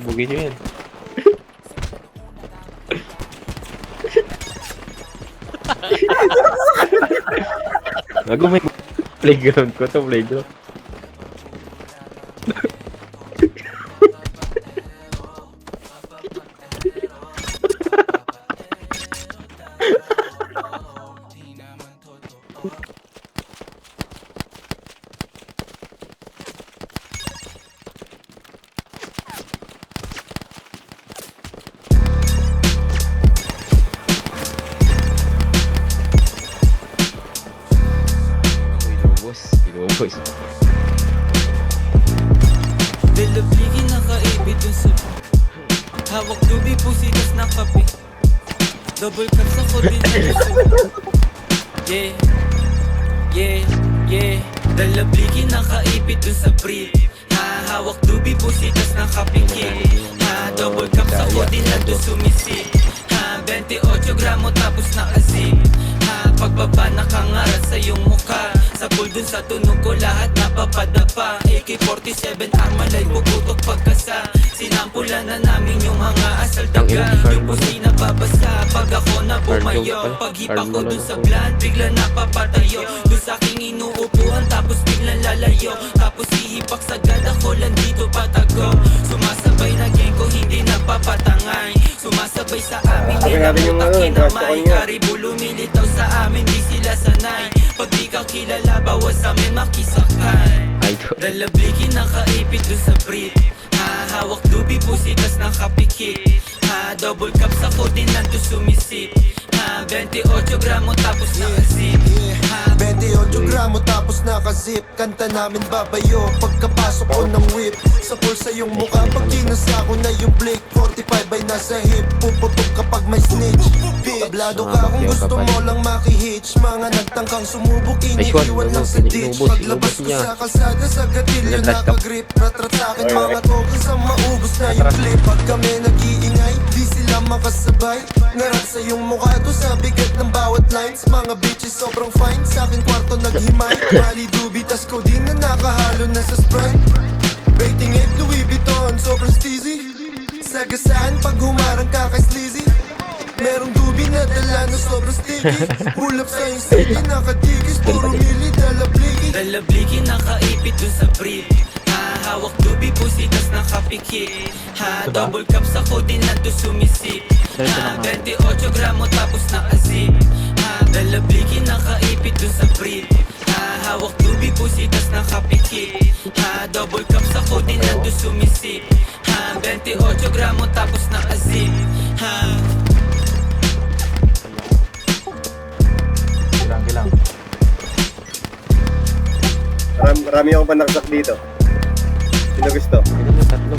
Bugin nyo yan. Bago may playground ko to, playground. Inubos. Dalabligin nakaibig dun sa hawak lubi pusitas na kape. Double cup sa kodin na yeah, yeah, yeah. Dalabligin nakaibig dun sa brief. Hawak lubi pusitas na kapingkit. Double cup sa kodin na dun sumisip. 28 gramo tapos nakazip. Pagbaba nakangarat sa iyong mukha. Sa pool dun sa tunog ko lahat napapadapa. AK-47 armalay puputok pagkasa. Sinampulan na namin yung mga asal taga. Yung pusi na babasa pag ako na bumayo. Paghipak ko dun sa bland bigla napapatayo. Dun sa aking inuupuan tapos biglang lalayo. Tapos hihipak sagad ako lang dito patago. Sumasabay na gang ko hindi napapatangay. Sumasabay sa amin nilamutak kinamay. Karibu lumilitaw sa amin di sila sanay. Pag di ka kilala bawas amin makisakay. Dalabligin nakaipit dun sa brief. Hawak lubi pusitas nakapikit. Double cup sa kodin nandun sumisip. 28 gramo tapos nakazip. 28 gramo tapos nakazip. Kanta namin babayo pagkapasok ko ng whip. Sa pulsa yung mukha pag kinasa ko na yung Blake 45 ay nasa hip. Puputok kapag may snitch. Tablado ka kung gusto mo lang makihitch. Mga nagtangkang sumubok iniiwan lang sa ditch. Paglabas ko sa kalsada sa gatilyo nakagrip. Ratratakin mga token sa maubos na yung clip. Pag kami nag-iingay di sila makasabay. Ngarat sa yung mukha to sa bigat ng bawat lines. Mga bitches sobrang fine sa akin kwarto naghimay. Mali dubitas ko din na nakahalo na sa Sprite. Rating 8 Louis Vuitton sobrang steezy. Sagasaan pag humarang ka kay sleazy. Merong dubi na dala na sobrang sticky. Pull up sa yung city nakatikis. Puro mili dalabliki. Dalabliki nakaipit dun sa brief. Hawak dubi pusitas nakapikit. Double cup sa kodin nandun sumisip. 28 gramo tapos nakazip. Dalabliki nakaipit dun sa brief. Hawak dubi pusitas nakapikit. Double cup sa kodin nandun sumisip. 28 gramo tapos nakazip. Kilang. Marami akong panaksak dito. Sino gusto? Tatlo.